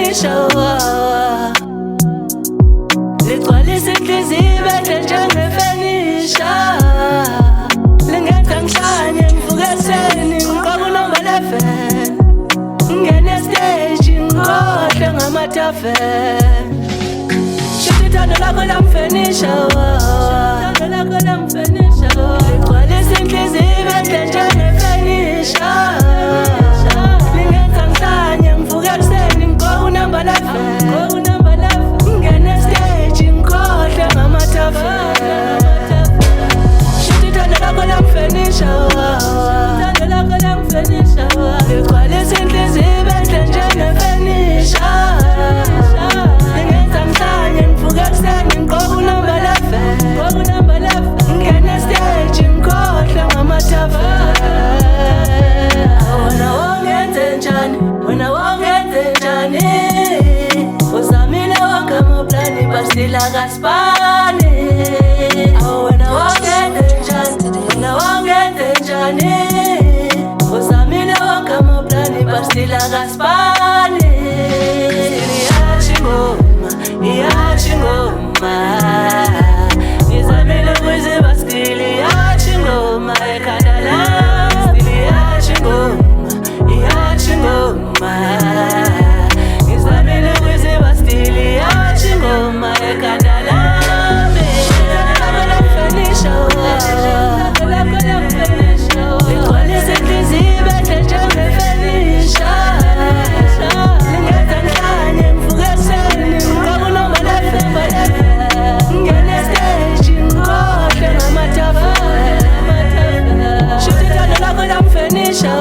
fenisha ligcwalisa inhliziyo bede njengefenisha lingenza ngihlanye ngivuke ekuseni ngiqoka uNomba 11 ngene stage ngikhohlwe ngamathaveni shithi ithando lakho lamfenisha ligcwalisa inhliziyo bede njengefenisha lingenza ngihlanye ngivuke ekuseni ngiqoka uNomba 11 ngene stage ngikhohlwe ngamathaveni shithi ithando lakho lamfenisha ligcwalisa inhliziyo bede njengefenisha lingenza ngihlanye ngivuke ekuseni ngiqoka uNomba 11 ngene stage ngikhohlwe ngamathaveni wena wangenze njani uzamile wonke amaplani basila kaSibani wena wangenze njani uzamile wonke amaplani basila kaSibani iyathi ingoma ngizamile ukuyiziba still iyathi ingoma ekhanda lami iyathi ingoma ngizamile ukuyiziba still iyathi ingoma ekhanda lami ligcwalisa inhliziyo bede njengefenisha lingenza ngihlanye ngivuke ekuseni ngiqoka uNomba 11 ngene stage ngikhohlwe ngamathaveni shithi ithando lakho lamfenisha